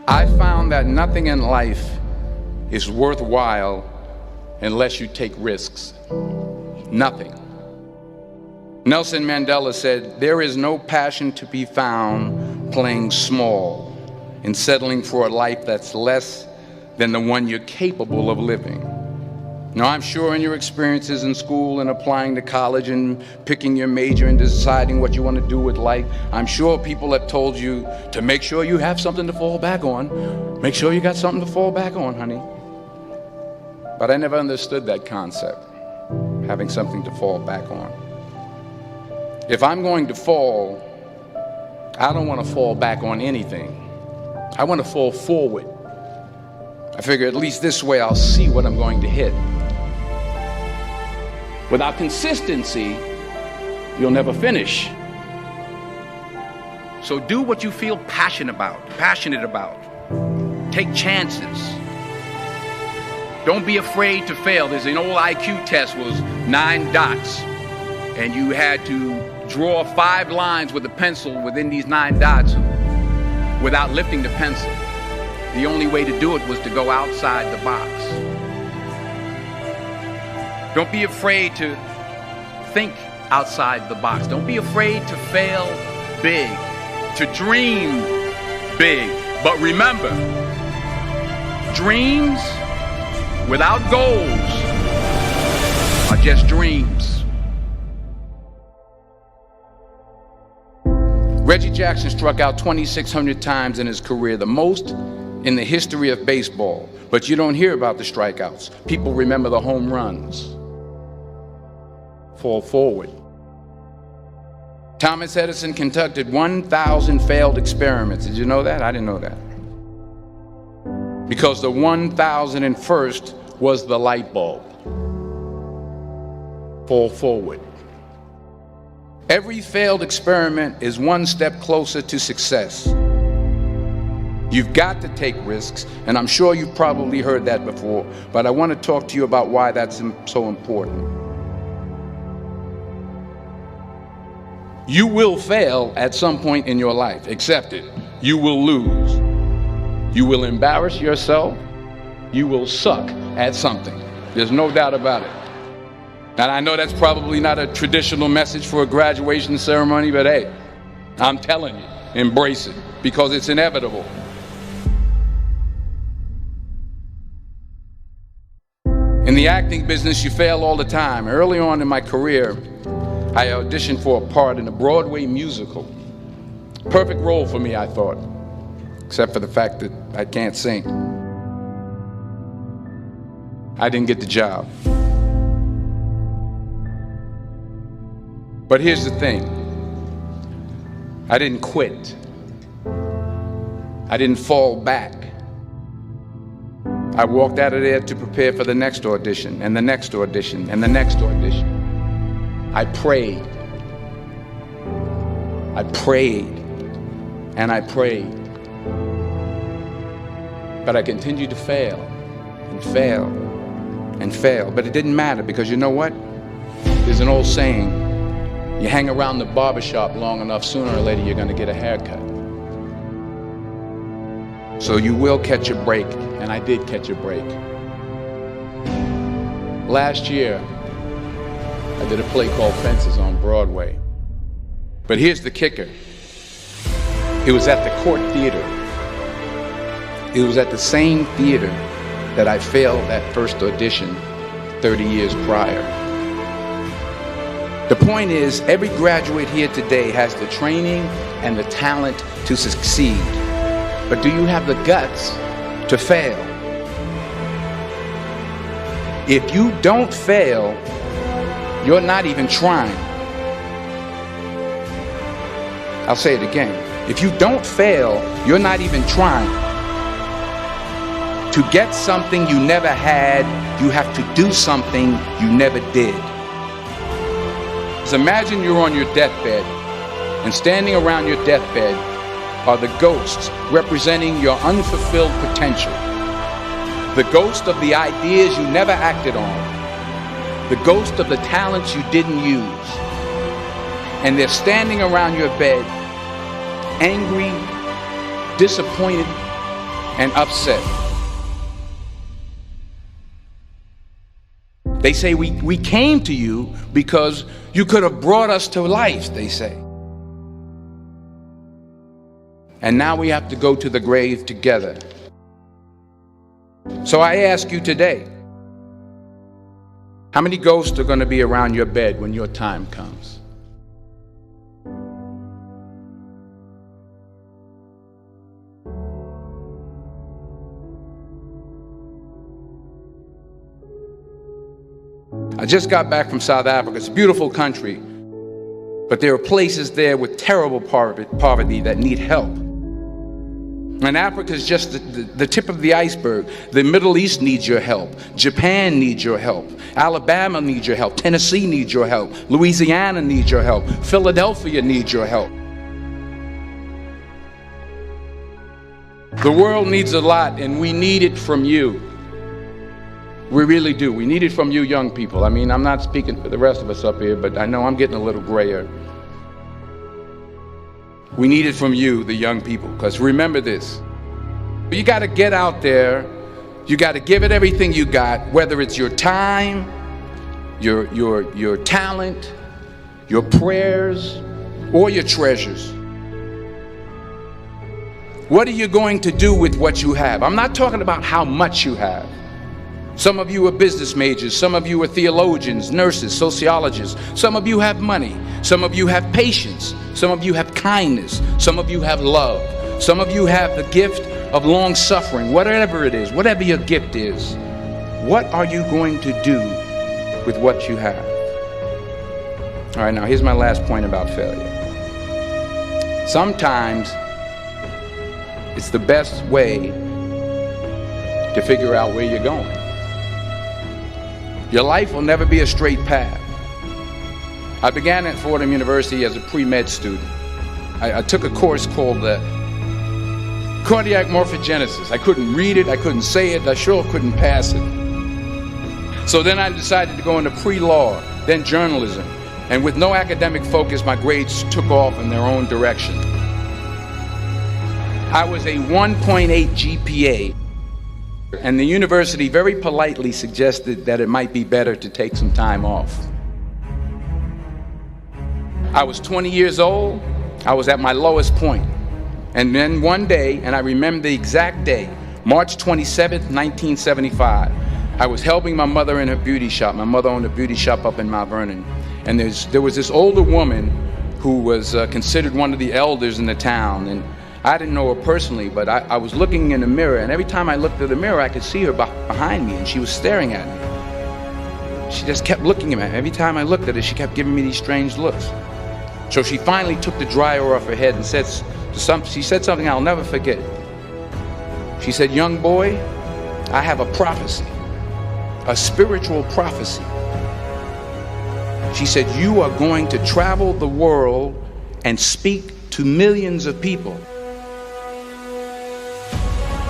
I found that nothing in life is worthwhile unless you take risks. Nothing. Nelson Mandela said, "There is no passion to be found playing small and settling for a life that's less than the one you're capable of living." Now, I'm sure in your experiences in school and applying to college and picking your major and deciding what you want to do with life, I'm sure people have told you to make sure you have something to fall back on. Make sure you got something to fall back on, honey. But I never understood that concept, having something to fall back on. If I'm going to fall, I don't want to fall back on anything. I want to fall forward. I figure at least this way I'll see what I'm going to hit. Without consistency, you'll never finish. So do what you feel passionate about. Take chances. Don't be afraid to fail. There's an old IQ test, was 9 dots, and you had to draw 5 lines with a pencil within these 9 dots without lifting the pencil. The only way to do it was to go outside the box. Don't be afraid to think outside the box. Don't be afraid to fail big, to dream big. But remember, dreams without goals are just dreams. Reggie Jackson struck out 2,600 times in his career, the most in the history of baseball. But you don't hear about the strikeouts. People remember the home runs. Fall forward. Thomas Edison conducted 1,000 failed experiments. Did you know that? I didn't know that. Because the 1,001st was the light bulb. Fall forward. Every failed experiment is one step closer to success. You've got to take risks, and I'm sure you've probably heard that before, but I want to talk to you about why that's so important. You will fail at some point in your life. Accept it. You will lose. You will embarrass yourself. You will suck at something. There's no doubt about it. And I know that's probably not a traditional message for a graduation ceremony, but hey, I'm telling you, embrace it, because it's inevitable. In the acting business, you fail all the time. Early on in my career, I auditioned for a part in a Broadway musical. Perfect role for me, I thought, except for the fact that I can't sing. I didn't get the job. But here's the thing. I didn't quit. I didn't fall back. I walked out of there to prepare for the next audition, and the next audition, and the next audition. I prayed. I prayed. And I prayed. But I continued to fail and fail and fail. But it didn't matter, because you know what? There's an old saying, you hang around the barbershop long enough, sooner or later you're going to get a haircut. So you will catch a break, and I did catch a break. Last year, I did a play called Fences on Broadway. But here's the kicker. It was at the Court Theater. It was at the same theater that I failed that first audition 30 years prior. The point is, every graduate here today has the training and the talent to succeed. But do you have the guts to fail? If you don't fail, you're not even trying. I'll say it again. If you don't fail, you're not even trying. To get something you never had, you have to do something you never did. So imagine you're on your deathbed, and standing around your deathbed are the ghosts representing your unfulfilled potential. The ghost of the ideas you never acted on. The ghost of the talents you didn't use. And they're standing around your bed, angry, disappointed, and upset. They say we came to you because you could have brought us to life, they say. And now we have to go to the grave together. So I ask you today, how many ghosts are going to be around your bed when your time comes? I just got back from South Africa. It's a beautiful country, but there are places there with terrible poverty that need help. And Africa is just the tip of the iceberg. The Middle East needs your help. Japan needs your help. Alabama needs your help. Tennessee needs your help. Louisiana needs your help. Philadelphia needs your help. The world needs a lot, and we need it from you. We really do. We need it from you young people. I mean, I'm not speaking for the rest of us up here, but I know I'm getting a little grayer. We need it from you, the young people, because remember this. You got to get out there. You got to give it everything you got, whether it's your time, your talent, your prayers, or your treasures. What are you going to do with what you have? I'm not talking about how much you have. Some of you are business majors. Some of you are theologians, nurses, sociologists. Some of you have money. Some of you have patience. Some of you have kindness. Some of you have love. Some of you have the gift of long suffering. Whatever it is, whatever your gift is, what are you going to do with what you have? All right, now here's my last point about failure. Sometimes it's the best way to figure out where you're going. Your life will never be a straight path. I began at Fordham University as a pre-med student. I took a course called cardiac morphogenesis. I couldn't read it, I couldn't say it, I sure couldn't pass it. So then I decided to go into pre-law, then journalism. And with no academic focus, my grades took off in their own direction. I was a 1.8 GPA. And the university very politely suggested that it might be better to take some time off. I was 20 years old. I was at my lowest point. And then one day, and I remember the exact day, March 27th, 1975, I was helping my mother in her beauty shop. My mother owned a beauty shop up in Mount Vernon. And there was this older woman who was considered one of the elders in the town. And I didn't know her personally, but I was looking in the mirror, and every time I looked at the mirror, I could see her behind me, and she was staring at me. She just kept looking at me. Every time I looked at her, she kept giving me these strange looks. So she finally took the dryer off her head and she said something I'll never forget. She said, "Young boy, I have a prophecy, a spiritual prophecy." She said, "You are going to travel the world and speak to millions of people."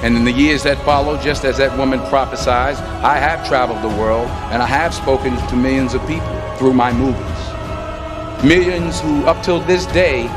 And in the years that followed, just as that woman prophesied, I have traveled the world and I have spoken to millions of people through my movies. Millions who up till this day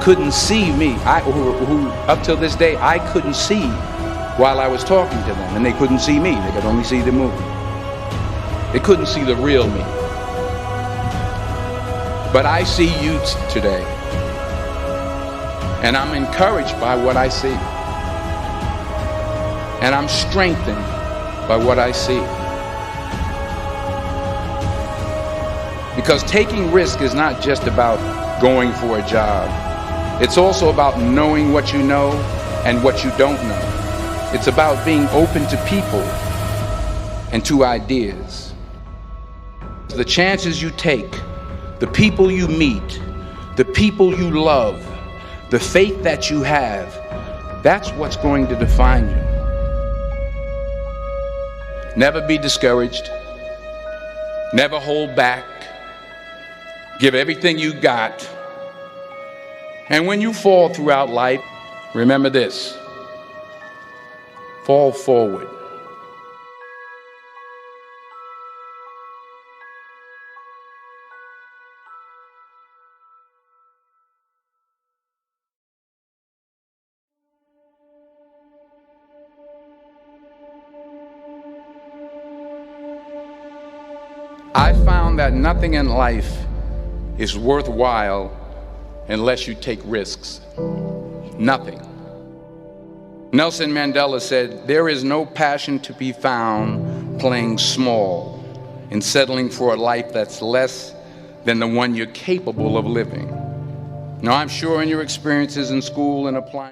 couldn't see me, who up till this day I couldn't see while I was talking to them, and they couldn't see me, they could only see the movie. They couldn't see the real me. But I see you today, and I'm encouraged by what I see. And I'm strengthened by what I see. Because taking risk is not just about going for a job. It's also about knowing what you know and what you don't know. It's about being open to people and to ideas. The chances you take, the people you meet, the people you love, the faith that you have, that's what's going to define you. Never be discouraged. Never hold back. Give everything you got. And when you fall throughout life, remember this: fall forward. I found that nothing in life is worthwhile unless you take risks. Nothing. Nelson Mandela said, "There is no passion to be found playing small and settling for a life that's less than the one you're capable of living." Now, I'm sure in your experiences in school and applying